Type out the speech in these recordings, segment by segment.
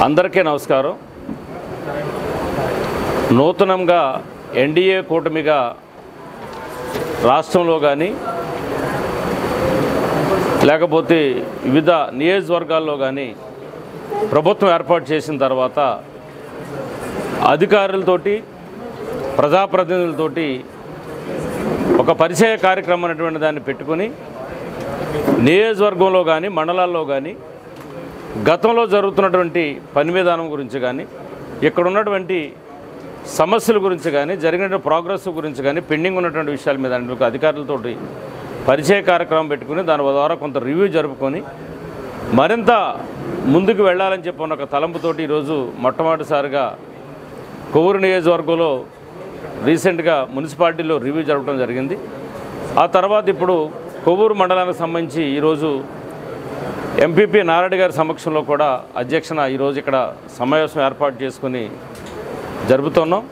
అందరికీ నమస్కారం. నూతనంగా ఎన్డీఏ కూటమిగా రాష్ట్రంలో కానీ లేకపోతే వివిధ నియోజకవర్గాల్లో కానీ ప్రభుత్వం ఏర్పాటు చేసిన తర్వాత అధికారులతోటి ప్రజాప్రతినిధులతోటి ఒక పరిచయ కార్యక్రమం అనేటువంటి దాన్ని పెట్టుకొని నియోజకవర్గంలో కానీ మండలాల్లో కానీ గతంలో జరుగుతున్నటువంటి పని విధానం గురించి కానీ ఇక్కడ ఉన్నటువంటి సమస్యల గురించి కానీ జరిగిన ప్రోగ్రెస్ గురించి కానీ పెండింగ్ ఉన్నటువంటి విషయాల మీద అధికారులతోటి పరిచయ కార్యక్రమం పెట్టుకుని దాని ద్వారా కొంత రివ్యూ జరుపుకొని మరింత ముందుకు వెళ్ళాలని చెప్పి ఉన్న ఒక తలంపుతోటి ఈరోజు మొట్టమొదటిసారిగా కొవ్వూరు నియోజకవర్గంలో రీసెంట్గా మున్సిపాలిటీలో రివ్యూ జరపడం జరిగింది. ఆ తర్వాత ఇప్పుడు కొవ్వూరు మండలానికి సంబంధించి ఈరోజు ఎంపీపీ నారాయణ గారి సమక్షంలో కూడా అధ్యక్షన ఈరోజు ఇక్కడ సమావేశం ఏర్పాటు చేసుకుని జరుపుతున్నాం.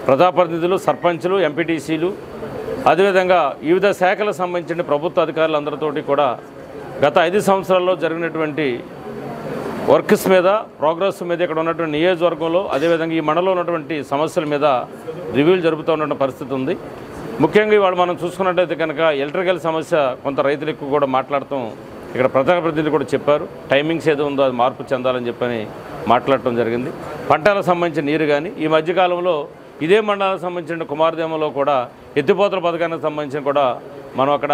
ప్రజాప్రతినిధులు, సర్పంచులు, ఎంపీటీసీలు, అదేవిధంగా వివిధ శాఖలకు సంబంధించిన ప్రభుత్వ అధికారులందరితోటి కూడా గత 5 సంవత్సరాల్లో జరిగినటువంటి వర్క్స్ మీద, ప్రోగ్రెస్ మీద, ఇక్కడ ఉన్నటువంటి నియోజకవర్గంలో అదేవిధంగా ఈ మండలంలో ఉన్నటువంటి సమస్యల మీద రివ్యూలు జరుపుతూ ఉన్న పరిస్థితి ఉంది. ముఖ్యంగా ఇవాళ మనం చూసుకున్నట్టయితే కనుక ఎలక్ట్రికల్ సమస్య కొంత రైతులు ఎక్కువ కూడా మాట్లాడటం ఇక్కడ ప్రజాప్రతినిధులు కూడా చెప్పారు. టైమింగ్స్ ఏదో ఉందో అది మార్పు చెందాలని చెప్పని మాట్లాడటం జరిగింది. పంటలకు సంబంధించిన నీరు కానీ ఈ మధ్యకాలంలో ఇదే మండలానికి సంబంధించిన కుమారదేమలో కూడా ఎత్తిపోతల పథకానికి సంబంధించిన కూడా మనం అక్కడ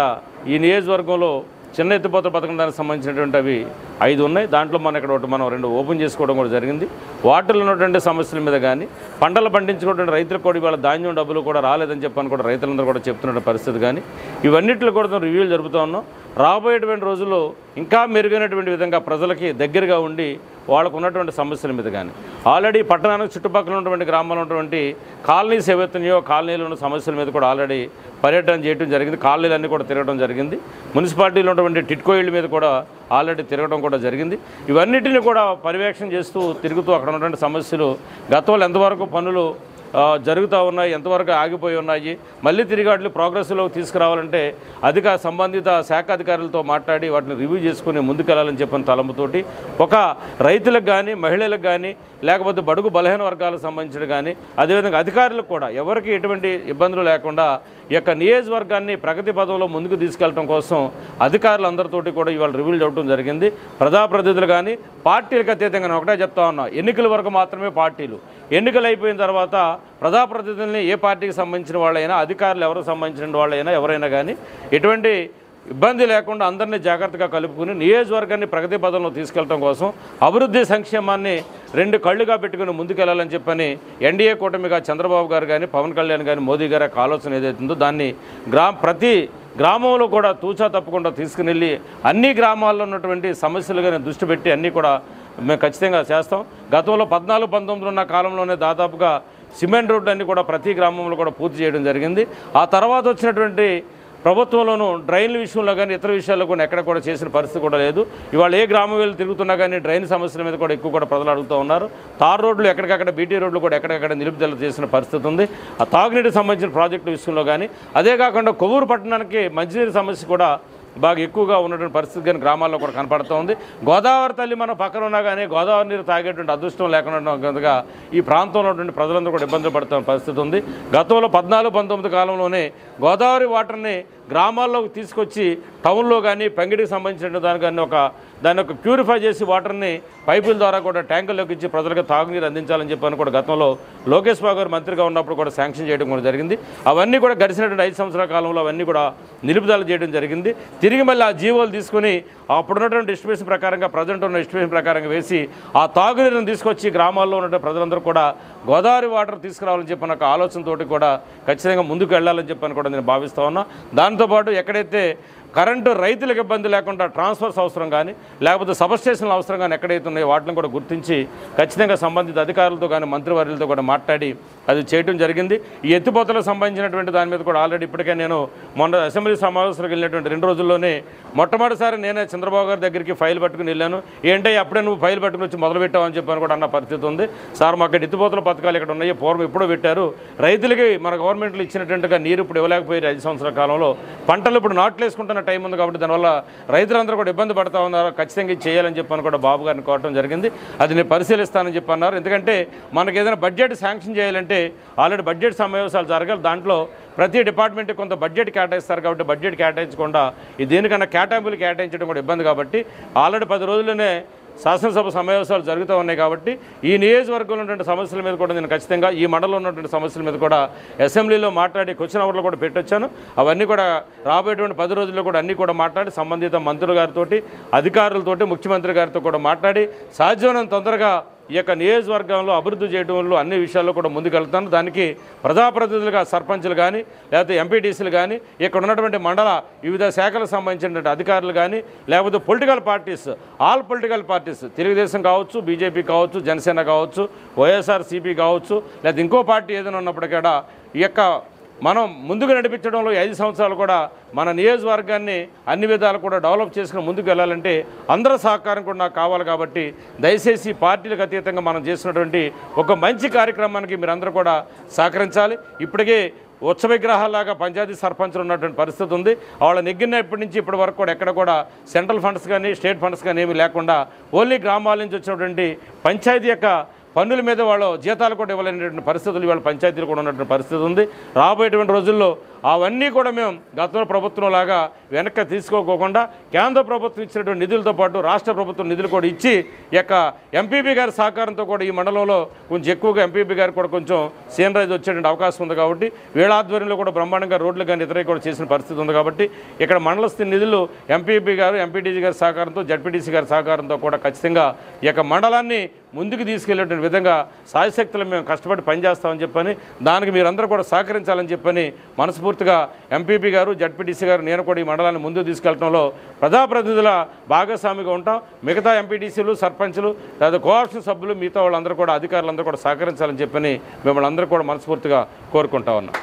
ఈ నియోజకవర్గంలో చిన్న ఎత్తిపోతల పథకం దానికి సంబంధించినటువంటి అవి 5 ఉన్నాయి. దాంట్లో మనం ఇక్కడ ఒకటి మనం 2 ఓపెన్ చేసుకోవడం కూడా జరిగింది. వాటిలో ఉన్నటువంటి సమస్యల మీద కానీ పంటలు పండించుకున్నటువంటి రైతులకు కూడా ఇవాళ ధాన్యం డబ్బులు కూడా రాలేదని చెప్పని కూడా రైతులందరూ కూడా చెప్తున్న పరిస్థితి కానీ ఇవన్నింటిలో కూడా రివ్యూలు జరుపుతూ ఉన్నాం. రాబోయేటువంటి రోజుల్లో ఇంకా మెరుగైనటువంటి విధంగా ప్రజలకి దగ్గరగా ఉండి వాళ్ళకు ఉన్నటువంటి సమస్యల మీద కానీ ఆల్రెడీ పట్టణానికి చుట్టుపక్కల ఉన్నటువంటి గ్రామాల్లో ఉన్నటువంటి కాలనీస్ ఏవైతున్నాయో కాలనీలో ఉన్న సమస్యల మీద కూడా ఆల్రెడీ పర్యటన చేయడం జరిగింది. కాలనీలన్నీ కూడా తిరగడం జరిగింది. మున్సిపాలిటీలో ఉన్నటువంటి టిట్కో ఇళ్ళ మీద కూడా ఆల్రెడీ తిరగడం కూడా జరిగింది. ఇవన్నిటిని కూడా పర్యవేక్షణ చేస్తూ తిరుగుతూ అక్కడ ఉన్నటువంటి సమస్యలు గతంలో ఎంతవరకు పనులు జరుగుతూ ఉన్నాయి, ఎంతవరకు ఆగిపోయి ఉన్నాయి, మళ్ళీ తిరిగి వాటిని ప్రోగ్రెస్లోకి తీసుకురావాలంటే సంబంధిత శాఖ అధికారులతో మాట్లాడి వాటిని రివ్యూ చేసుకుని ముందుకెళ్లాలని చెప్పిన తలంపుతోటి ఒక రైతులకు కానీ మహిళలకు కానీ లేకపోతే బడుగు బలహీన వర్గాలకు సంబంధించిన కానీ అదేవిధంగా అధికారులకు కూడా ఎవరికి ఎటువంటి ఇబ్బందులు లేకుండా ఈ యొక్క నియోజకవర్గాన్ని ప్రగతి పదంలో ముందుకు తీసుకెళ్లడం కోసం అధికారులందరితోటి కూడా ఇవాళ రివ్యూలు జరగడం జరిగింది. ప్రజాప్రతినిధులు కానీ పార్టీలకు అతీతంగా ఒకటే చెప్తా ఉన్నా, ఎన్నికల వరకు మాత్రమే పార్టీలు, ఎన్నికలు అయిపోయిన తర్వాత ప్రజాప్రతినిధుల్ని ఏ పార్టీకి సంబంధించిన వాళ్ళైనా అధికారులు ఎవరికి సంబంధించిన వాళ్ళైనా ఎవరైనా కానీ ఎటువంటి ఇబ్బంది లేకుండా అందరినీ జాగ్రత్తగా కలుపుకుని నియోజకవర్గాన్ని ప్రగతి పదంలో తీసుకెళ్లడం కోసం అభివృద్ధి సంక్షేమాన్ని 2 కళ్ళుగా పెట్టుకుని ముందుకెళ్లాలని చెప్పని ఎన్డీఏ కూటమిగా చంద్రబాబు గారు కానీ పవన్ కళ్యాణ్ కానీ మోదీ గారి ఆలోచన ఏదైతుందో దాన్ని ప్రతి గ్రామంలో కూడా తూచా తప్పకుండా తీసుకుని వెళ్ళి అన్ని గ్రామాల్లో ఉన్నటువంటి సమస్యలు కానీ దృష్టి పెట్టి అన్నీ కూడా మేము ఖచ్చితంగా చేస్తాం. గతంలో 14-19 ఉన్న కాలంలోనే దాదాపుగా సిమెంట్ రోడ్డు అన్నీ కూడా ప్రతి గ్రామంలో కూడా పూర్తి చేయడం జరిగింది. ఆ తర్వాత వచ్చినటువంటి ప్రభుత్వంలోనూ డ్రైన్ల విషయంలో కానీ ఇతర విషయాల్లో కూడా ఎక్కడ కూడా చేసిన పరిస్థితి కూడా లేదు. ఇవాళ ఏ గ్రామం వెళ్ళి తిరుగుతున్నా కానీ డ్రైన్ సమస్యల మీద కూడా ఎక్కువ కూడా ప్రజలు అడుగుతూ ఉన్నారు. తార్ రోడ్లు ఎక్కడికక్కడ, బీటీ రోడ్లు కూడా ఎక్కడికక్కడ నిలుపుదల చేసిన పరిస్థితి ఉంది. ఆ తాగునీటికి సంబంధించిన ప్రాజెక్టు విషయంలో కానీ అదే కాకుండా కొవ్వూరు పట్టణానికి మంచినీరు సమస్య కూడా బాగా ఎక్కువగా ఉన్నటువంటి పరిస్థితి కానీ గ్రామాల్లో కూడా కనపడుతూ ఉంది. గోదావరి తల్లి మన పక్కన ఉన్నా కానీ గోదావరి నీరు తాగేటువంటి అదృష్టం లేకుండా ఈ ప్రాంతంలో ఉన్నటువంటి ప్రజలందరూ కూడా ఇబ్బందులు పడుతున్న పరిస్థితి ఉంది. గతంలో 14-19 కాలంలోనే గోదావరి వాటర్ని గ్రామాల్లోకి తీసుకొచ్చి టౌన్లో కానీ పెంగిడికి సంబంధించిన దాన్ని ఒక ప్యూరిఫై చేసి వాటర్ని పైపుల ద్వారా కూడా ట్యాంకుల్లోకి ఇచ్చి ప్రజలకు తాగునీరు అందించాలని చెప్పని కూడా గతంలో లోకేష్ బాబు గారు మంత్రిగా ఉన్నప్పుడు కూడా శాంక్షన్ చేయడం కూడా జరిగింది. అవన్నీ కూడా గడిచినటువంటి 5 సంవత్సరాల కాలంలో అవన్నీ కూడా నిలుపుదల చేయడం జరిగింది. తిరిగి మళ్ళీ ఆ జీవోలు తీసుకుని అప్పుడున్నటువంటి డిస్ట్రిబ్యూషన్ ప్రకారంగా ప్రజెంట్ ఉన్న డిస్ట్రిబ్యూషన్ ప్రకారంగా వేసి ఆ తాగునీరుని తీసుకొచ్చి గ్రామాల్లో ఉన్నటువంటి ప్రజలందరూ కూడా గోదావరి వాటర్ తీసుకురావాలని చెప్పిన ఒక ఆలోచనతోటి కూడా ఖచ్చితంగా ముందుకు వెళ్ళాలని చెప్పని కూడా నేను భావిస్తూ ఉన్నా. దాంతోపాటు ఎక్కడైతే కరెంటు రైతులకు ఇబ్బంది లేకుండా ట్రాన్స్ఫర్స్ అవసరం కానీ లేకపోతే సబ్స్టేషన్లు అవసరం కానీ ఎక్కడైతే ఉన్నాయో వాటిని కూడా గుర్తించి ఖచ్చితంగా సంబంధిత అధికారులతో కానీ మంత్రివర్యులతో కూడా మాట్లాడి అది చేయడం జరిగింది. ఈ ఎత్తిపోతలకు సంబంధించినటువంటి దాని మీద కూడా ఆల్రెడీ ఇప్పటికే నేను మొన్న అసెంబ్లీ సమావేశాలకు వెళ్ళినటువంటి 2 రోజుల్లోనే మొట్టమొదటిసారి నేనే చంద్రబాబు గారి దగ్గరికి ఫైల్ పట్టుకుని వెళ్ళాను. ఏంటంటే అప్పుడే నువ్వు ఫైల్ పట్టుకుని వచ్చి మొదలుపెట్టావని చెప్పని కూడా అన్న పరిస్థితి ఉంది. సార్ మాకు ఎత్తిపోతల పథకాలు ఇక్కడ ఉన్నాయో పూర్వం ఎప్పుడో పెట్టారు. రైతులకి మన గవర్నమెంట్లో ఇచ్చినట్టుగా నీరు ఇప్పుడు ఇవ్వలేకపోయారు 5 సంవత్సరాల కాలంలో. పంటలు ఇప్పుడు నాట్లు వేసుకుంటున్న టైం ఉంది కాబట్టి దానివల్ల రైతులందరూ కూడా ఇబ్బంది పడుతూ ఉన్నారు. ఖచ్చితంగా చేయాలని చెప్పని కూడా బాబు గారిని కోరటం జరిగింది. అది నేను పరిశీలిస్తానని చెప్పి అన్నారు. ఎందుకంటే మనకు ఏదైనా బడ్జెట్ శాంక్షన్ చేయాలంటే ఆల్రెడీ బడ్జెట్ సమావేశాలు జరగాలి. దాంట్లో ప్రతి డిపార్ట్మెంట్కి కొంత బడ్జెట్ కేటాయిస్తారు కాబట్టి బడ్జెట్ కేటాయించకుండా దేనికన్నా కేటాయింపులు కేటాయించడం కూడా ఇబ్బంది కాబట్టి ఆల్రెడీ 10 రోజుల్లోనే శాసనసభ సమావేశాలు జరుగుతూ ఉన్నాయి. కాబట్టి ఈ నియోజకవర్గంలో ఉన్నటువంటి సమస్యల మీద కూడా నేను ఖచ్చితంగా ఈ మండలంలో ఉన్నటువంటి సమస్యల మీద కూడా అసెంబ్లీలో మాట్లాడి క్వశ్చన్ అవర్లో కూడా పెట్టొచ్చాను. అవన్నీ కూడా రాబోయేటువంటి 10 రోజుల్లో కూడా అన్నీ కూడా మాట్లాడి సంబంధిత మంత్రుల గారితో అధికారులతోటి ముఖ్యమంత్రి గారితో కూడా మాట్లాడి సాధ్యమైనంత తొందరగా ఈ యొక్క నియోజకవర్గంలో అభివృద్ధి చేయడంలో అన్ని విషయాల్లో కూడా ముందుకెళ్తాను. దానికి ప్రజాప్రతినిధులుగా సర్పంచులు కానీ లేకపోతే ఎంపీటీసీలు కానీ ఇక్కడ ఉన్నటువంటి మండల వివిధ శాఖలకు సంబంధించినటువంటి అధికారులు కానీ లేకపోతే political parties all political parties Telugu Desam కావచ్చు, బీజేపీ కావచ్చు, జనసేన కావచ్చు, వైఎస్ఆర్సీపీ కావచ్చు, లేదా ఇంకో పార్టీ ఏదైనా ఉన్నప్పుడు కూడా ఈ యొక్క మనం ముందుకు నడిపించడంలో 5 సంవత్సరాలు కూడా మన నియోజకవర్గాన్ని అన్ని విధాలు కూడా డెవలప్ చేసుకుని ముందుకు వెళ్ళాలంటే అందరూ సహకారం కూడా నాకు కావాలి. కాబట్టి దయచేసి పార్టీలకు అతీతంగా మనం చేసినటువంటి ఒక మంచి కార్యక్రమానికి మీరందరూ కూడా సహకరించాలి. ఇప్పటికే ఉత్సవ విగ్రహాలాగా పంచాయతీ సర్పంచులు ఉన్నటువంటి పరిస్థితి ఉంది. వాళ్ళ నెగ్గినప్పటి నుంచి ఇప్పటి వరకు కూడా ఎక్కడ కూడా సెంట్రల్ ఫండ్స్ కానీ స్టేట్ ఫండ్స్ కానీ ఏమీ లేకుండా ఓన్లీ గ్రామాల నుంచి వచ్చినటువంటి పంచాయతీ యొక్క పన్నుల మీద వాళ్ళు జీతాలు కూడా ఇవ్వలేనటువంటి పరిస్థితులు ఇవాళ పంచాయతీలు కూడా ఉన్నటువంటి పరిస్థితి ఉంది. రాబోయేటువంటి రోజుల్లో అవన్నీ కూడా మేము గతంలో ప్రభుత్వం లాగా వెనక్కి తీసుకోకుండా కేంద్ర ప్రభుత్వం ఇచ్చినటువంటి నిధులతో పాటు రాష్ట్ర ప్రభుత్వం నిధులు కూడా ఇచ్చి ఈ యొక్క ఎంపీపీ గారి సహకారంతో కూడా ఈ మండలంలో కొంచెం ఎక్కువగా ఎంపీపీ గారు కూడా కొంచెం సీనరైజ్ వచ్చేటువంటి అవకాశం ఉంది. కాబట్టి వీళ్ళ ఆధ్వర్యంలో కూడా బ్రహ్మాండంగా రోడ్లు కానీ ఇతర కూడా చేసిన పరిస్థితి ఉంది. కాబట్టి ఇక్కడ మండల స్థితి నిధులు ఎంపీపీ గారు, ఎంపీటీసీ గారి సహకారంతో, జడ్పీటీసీ గారి సహకారంతో కూడా ఖచ్చితంగా ఈ యొక్క మండలాన్ని ముందుకు తీసుకెళ్లేటువంటి విధంగా సాయశక్తులు మేము కష్టపడి పనిచేస్తామని చెప్పని దానికి మీరందరూ కూడా సహకరించాలని చెప్పని మనస్ఫూర్తిగా ఎంపీపీ గారు, జడ్పీటీసీ గారు, నేను కూడా ఈ మండలాన్ని ముందుకు తీసుకెళ్లడంలో ప్రజాప్రతినిధుల భాగస్వామిగా ఉంటాం. మిగతా ఎంపీటీసీలు, సర్పంచులు, లేదా కోఆప్షన్ సభ్యులు, మిగతా వాళ్ళందరూ కూడా అధికారులందరూ కూడా సహకరించాలని చెప్పని మిమ్మల్ని అందరూ కూడా మనస్ఫూర్తిగా కోరుకుంటా ఉన్నాం.